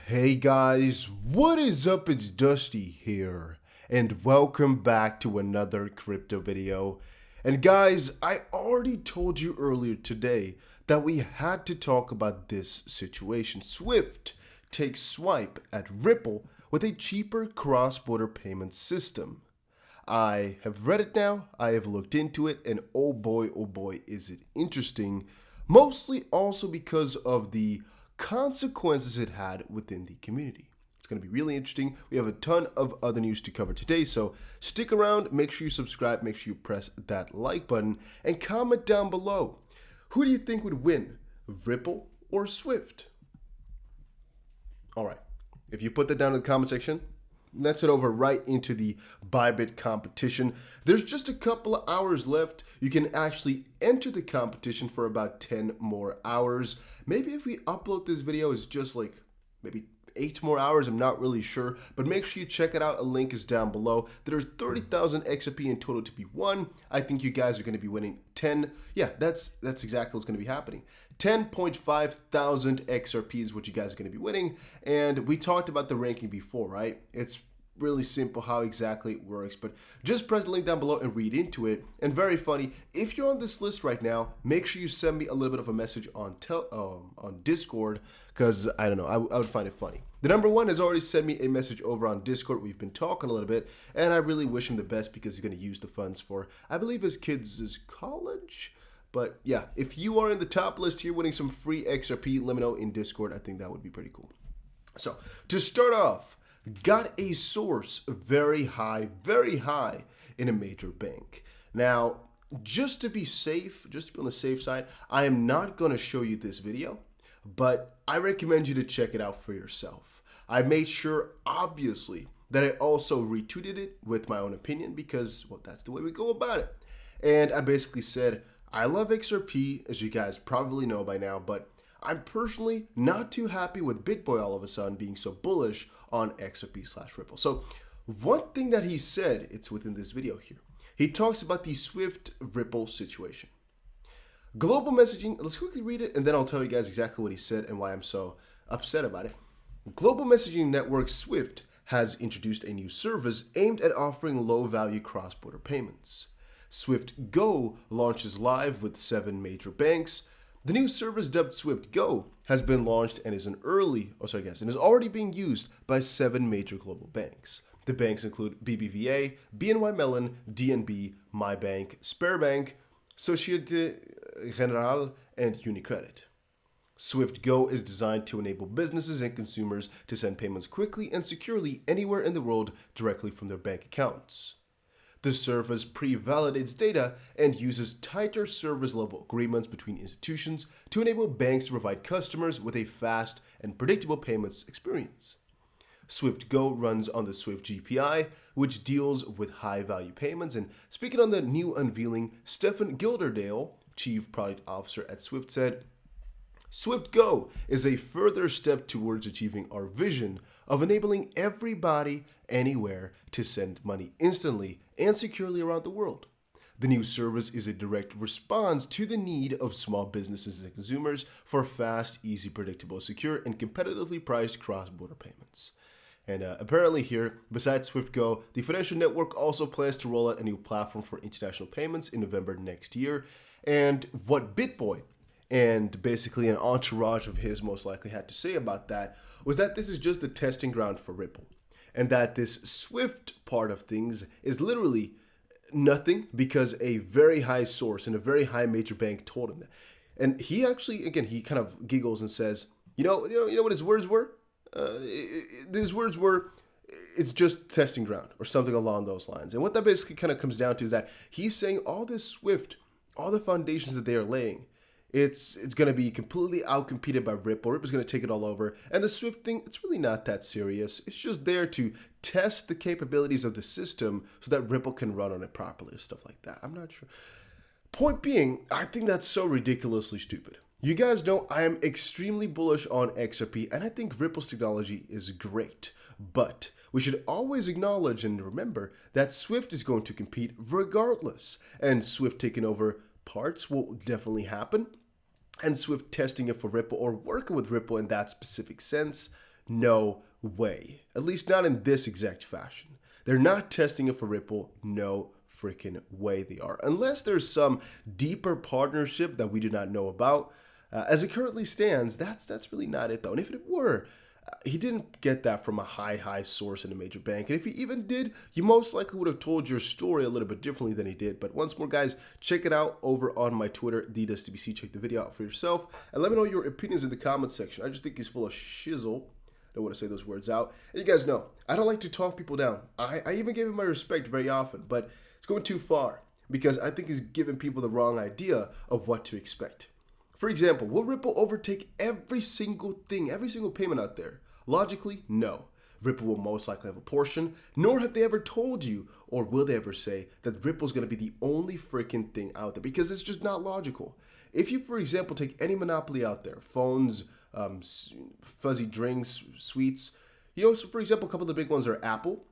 Hey guys, what is up? It's Dusty here, and welcome back to another crypto video. And guys, I already told you earlier today that we had to talk about this situation. Swift takes swipe at Ripple with a cheaper cross-border payment system. I have read it now, I have looked into it, and oh boy, is it interesting. Mostly also because of the consequences it had within the community. It's going to be really interesting. We have a ton of other news to cover today, so stick around, make sure you subscribe, make sure you press that like button, and comment down below. Who do you think would win, Ripple or Swift? All right, if you put that down in the comment section, let's head over right into the Bybit competition. There's just a couple of hours left. You can actually enter the competition for about 10 more hours. Maybe if we upload this video, it's just like maybe 8 more hours. I'm not really sure, but make sure you check it out. A link is down below. There's 30,000 XRP in total to be won. I think you guys are going to be winning 10. Yeah, that's exactly what's going to be happening. 10.5 thousand XRP is what you guys are going to be winning. And we talked about the ranking before, right? It's really simple how exactly it works, but just press the link down below and read into it. And very funny, if you're on this list right now, make sure you send me a little bit of a message on Discord, because I don't know, I would find it funny. The number one has already sent me a message over on Discord. We've been talking a little bit, and I really wish him the best because he's going to use the funds for, I believe, his kids' college. But yeah, if you are in the top list here winning some free XRP, let me know in Discord. I think that would be pretty cool. So to start off, got a source very high in a major bank. Now, just to be safe, just to be on the safe side, I am not going to show you this video, but I recommend you to check it out for yourself. I made sure, obviously, that I also retweeted it with my own opinion because, well, that's the way we go about it. And I basically said, I love XRP, as you guys probably know by now, but I'm personally not too happy with BitBoy all of a sudden being so bullish on XRP/Ripple. So one thing that he said, it's within this video here. He talks about the Swift Ripple situation. Global messaging, let's quickly read it and then I'll tell you guys exactly what he said and why I'm so upset about it. Global messaging network Swift has introduced a new service aimed at offering low-value cross-border payments. Swift Go launches live with 7 major banks. The new service dubbed Swift Go has been launched and is is already being used by 7 major global banks. The banks include BBVA, BNY Mellon, DNB, MyBank, Sberbank, Societe Generale, and UniCredit. Swift Go is designed to enable businesses and consumers to send payments quickly and securely anywhere in the world directly from their bank accounts. The service pre-validates data and uses tighter service-level agreements between institutions to enable banks to provide customers with a fast and predictable payments experience. Swift Go runs on the Swift GPI, which deals with high-value payments. And speaking on the new unveiling, Stefan Gilderdale, Chief Product Officer at Swift, said, Swift Go is a further step towards achieving our vision of enabling everybody anywhere to send money instantly and securely around the world. The new service is a direct response to the need of small businesses and consumers for fast, easy, predictable, secure, and competitively priced cross-border payments. And apparently here, besides Swift Go, the financial network also plans to roll out a new platform for international payments in November next year. And what BitBoy and basically an entourage of his most likely had to say about that was that this is just the testing ground for Ripple. And that this Swift part of things is literally nothing because a very high source and a very high major bank told him that. And he actually, again, he kind of giggles and says, you know what his words were? His words were, it's just testing ground or something along those lines. And what that basically kind of comes down to is that he's saying all this Swift, all the foundations that they are laying, it's going to be completely outcompeted by Ripple. Ripple's going to take it all over. And the Swift thing, it's really not that serious. It's just there to test the capabilities of the system so that Ripple can run on it properly, stuff like that. I'm not sure. Point being, I think that's so ridiculously stupid. You guys know I am extremely bullish on XRP, and I think Ripple's technology is great. But we should always acknowledge and remember that Swift is going to compete regardless. And Swift taking over parts will definitely happen. And Swift testing it for Ripple or working with Ripple in that specific sense, No way. At least not in this exact fashion. They're not testing it for Ripple. No freaking way they are. Unless there's some deeper partnership that we do not know about. As it currently stands, that's really not it though. And if it were, he didn't get that from a high source in a major bank. And if he even did, you most likely would have told your story a little bit differently than he did. But once more, guys, check it out over on my Twitter, TheDustyBC. Check the video out for yourself. And let me know your opinions in the comments section. I just think he's full of shizzle. Don't want to say those words out. And you guys know, I don't like to talk people down. I even gave him my respect very often, but it's going too far because I think he's giving people the wrong idea of what to expect. For example, will Ripple overtake every single thing, every single payment out there? Logically, no. Ripple will most likely have a portion, nor have they ever told you, or will they ever say, that Ripple's going to be the only freaking thing out there, because it's just not logical. If you, for example, take any monopoly out there, phones, fuzzy drinks, sweets, so for example, a couple of the big ones are Apple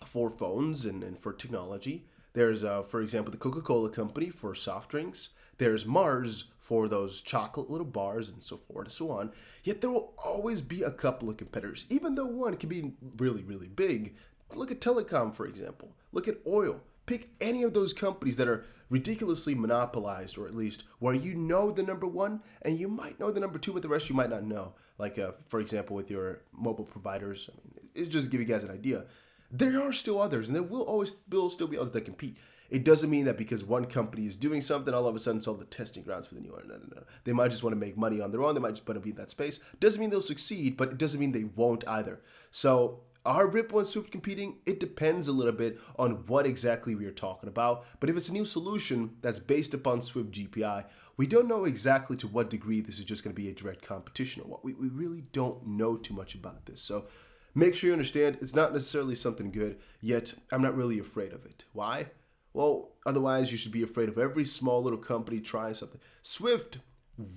for phones and for technology. There's, for example, the Coca-Cola company for soft drinks. There's Mars for those chocolate little bars and so forth and so on. Yet there will always be a couple of competitors, even though one can be really big. Look at telecom, for example. Look at oil. Pick any of those companies that are ridiculously monopolized, or at least where you know the number one and you might know the number two, but the rest you might not know. Like, for example, with your mobile providers. I mean, it's just to give you guys an idea. There are still others, and there will still be others that compete. It doesn't mean that because one company is doing something, all of a sudden it's all the testing grounds for the new one. No. They might just want to make money on their own. They might just want to be in that space. Doesn't mean they'll succeed, but it doesn't mean they won't either. So are Ripple and Swift competing? It depends a little bit on what exactly we are talking about. But if it's a new solution that's based upon Swift GPI, we don't know exactly to what degree this is just going to be a direct competition or what. We really don't know too much about this. So make sure you understand it's not necessarily something good, yet I'm not really afraid of it. Why? Well, otherwise you should be afraid of every small little company trying something. Swift,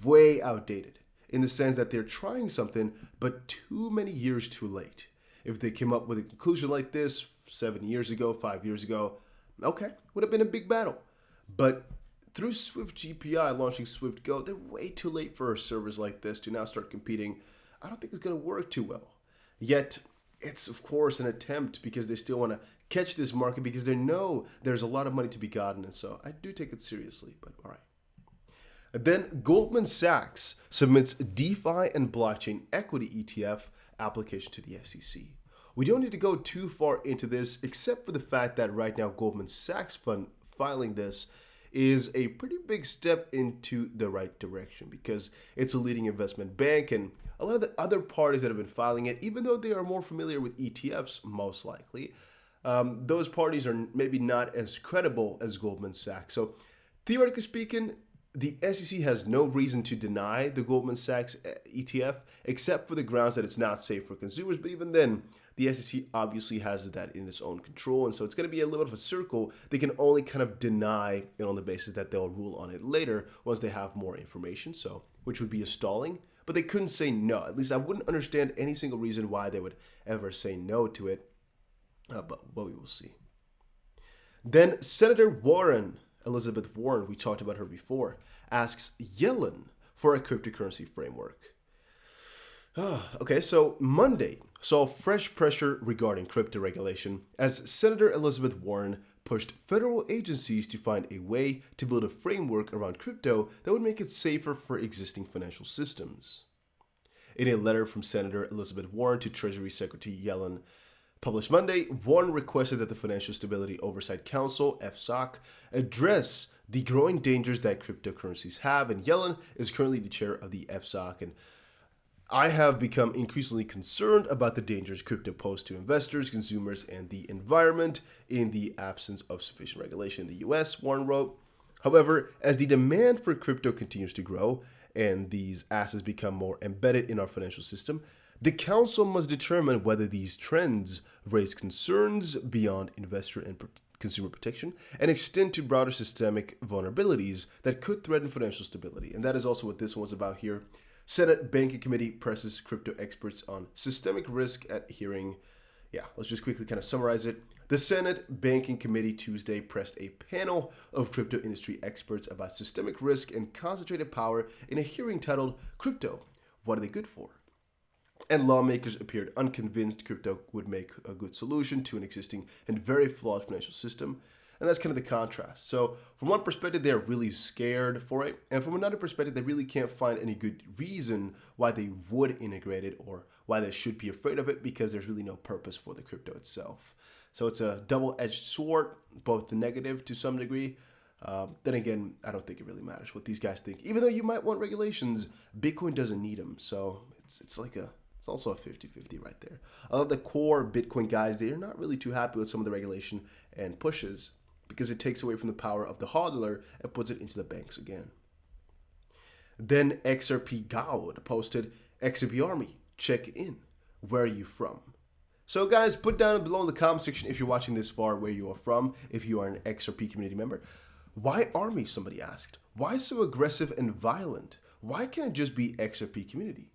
way outdated in the sense that they're trying something, but too many years too late. If they came up with a conclusion like this 7 years ago, 5 years ago, okay, would have been a big battle. But through Swift GPI launching Swift Go, they're way too late for servers like this to now start competing. I don't think it's going to work too well. Yet, it's of course an attempt because they still want to catch this market because they know there's a lot of money to be gotten. And so I do take it seriously, but all right. Then Goldman Sachs submits DeFi and blockchain equity ETF application to the SEC. We don't need to go too far into this except for the fact that right now Goldman Sachs fund filing this is a pretty big step into the right direction because it's a leading investment bank, and a lot of the other parties that have been filing it, even though they are more familiar with ETFs most likely, those parties are maybe not as credible as Goldman Sachs. So theoretically speaking, the SEC has no reason to deny the Goldman Sachs ETF, except for the grounds that it's not safe for consumers. But even then, the SEC obviously has that in its own control. And so it's going to be a little bit of a circle. They can only kind of deny it on the basis that they'll rule on it later once they have more information, so which would be a stalling. But they couldn't say no. At least I wouldn't understand any single reason why they would ever say no to it. But we will see. Then Senator Elizabeth Warren, we talked about her before, asks Yellen for a cryptocurrency framework. Okay, so Monday saw fresh pressure regarding crypto regulation as Senator Elizabeth Warren pushed federal agencies to find a way to build a framework around crypto that would make it safer for existing financial systems. In a letter from Senator Elizabeth Warren to Treasury Secretary Yellen, published Monday, Warren requested that the Financial Stability Oversight Council, FSOC, address the growing dangers that cryptocurrencies have, and Yellen is currently the chair of the FSOC, and I have become increasingly concerned about the dangers crypto pose to investors, consumers, and the environment in the absence of sufficient regulation in the US, Warren wrote. However, as the demand for crypto continues to grow and these assets become more embedded in our financial system, the council must determine whether these trends raise concerns beyond investor and consumer protection and extend to broader systemic vulnerabilities that could threaten financial stability. And that is also what this one was about here. Senate Banking Committee presses crypto experts on systemic risk at hearing. Yeah, let's just quickly kind of summarize it. The Senate Banking Committee Tuesday pressed a panel of crypto industry experts about systemic risk and concentrated power in a hearing titled, "Crypto, What Are They Good For?" And lawmakers appeared unconvinced crypto would make a good solution to an existing and very flawed financial system. And that's kind of the contrast. So from one perspective, they're really scared for it. And from another perspective, they really can't find any good reason why they would integrate it or why they should be afraid of it, because there's really no purpose for the crypto itself. So it's a double-edged sword, both the negative to some degree. Then again, I don't think it really matters what these guys think. Even though you might want regulations, Bitcoin doesn't need them. So it's also a 50-50 right there. A lot of the core Bitcoin guys, they're not really too happy with some of the regulation and pushes, because it takes away from the power of the hodler and puts it into the banks again. Then XRP Gaud posted, XRP Army, check in. Where are you from? So guys, put down below in the comment section if you're watching this far where you are from, if you are an XRP community member. Why Army, somebody asked. Why so aggressive and violent? Why can't it just be XRP community?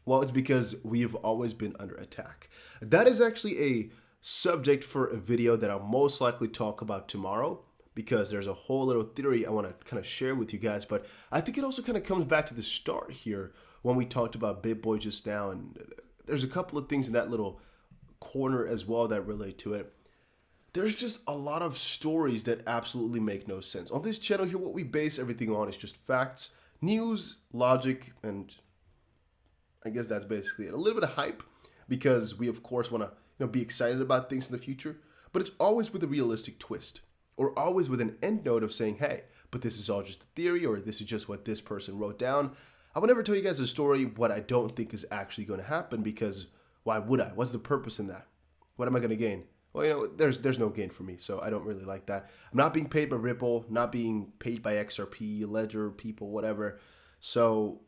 Well, it's because we have always been under attack. That is actually a subject for a video that I'll most likely talk about tomorrow, because there's a whole little theory I want to kind of share with you guys. But I think it also kind of comes back to the start here when we talked about BitBoy just now, and there's a couple of things in that little corner as well that relate to it. There's just a lot of stories that absolutely make no sense. On this channel here, what we base everything on is just facts, news, logic, and I guess that's basically it. A little bit of hype, because we of course want to be excited about things in the future, but it's always with a realistic twist, or always with an end note of saying, hey, but this is all just a theory, or this is just what this person wrote down. I would never tell you guys a story what I don't think is actually going to happen, because why would I? What's the purpose in that? What am I going to gain? Well, there's no gain for me, so I don't really like that. I'm not being paid by Ripple, not being paid by XRP, Ledger, people, whatever. So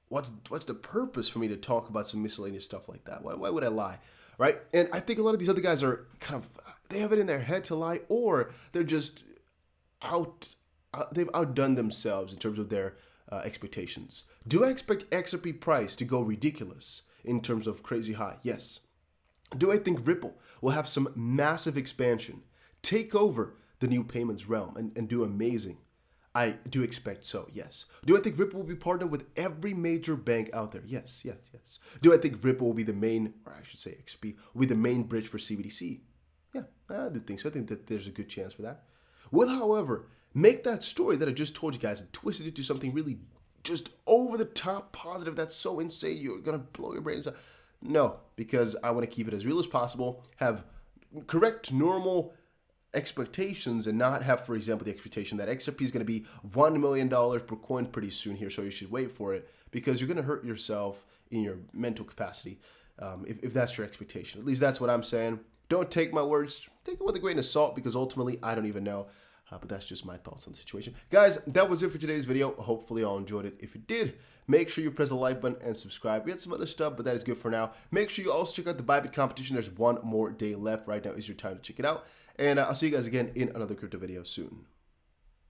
what's the purpose for me to talk about some miscellaneous stuff like that? Why would I lie, right? And I think a lot of these other guys are they have it in their head to lie, or they're just they've outdone themselves in terms of their expectations. Do I expect XRP price to go ridiculous in terms of crazy high? Yes. Do I think Ripple will have some massive expansion, take over the new payments realm, and do amazing? I do expect so, yes. Do I think Ripple will be partnered with every major bank out there? Yes. Do I think Ripple will be the main, or I should say XP, will be the main bridge for CBDC? Yeah, I do think so. I think that there's a good chance for that. Will, however, make that story that I just told you guys and twist it into something really just over the top positive that's so insane you're going to blow your brains out. No, because I want to keep it as real as possible, have correct, normal expectations, and not have, for example, the expectation that XRP is going to be $1 million per coin pretty soon here, so you should wait for it, because you're going to hurt yourself in your mental capacity if that's your expectation. At least that's what I'm saying. Don't take my words. Take it with a grain of salt, because ultimately I don't even know. But that's just my thoughts on the situation. Guys, that was it for today's video. Hopefully y'all enjoyed it. If you did, make sure you press the like button and subscribe. We had some other stuff, but that is good for now. Make sure you also check out the Bybit competition. There's one more day left. Right now is your time to check it out. And I'll see you guys again in another crypto video soon.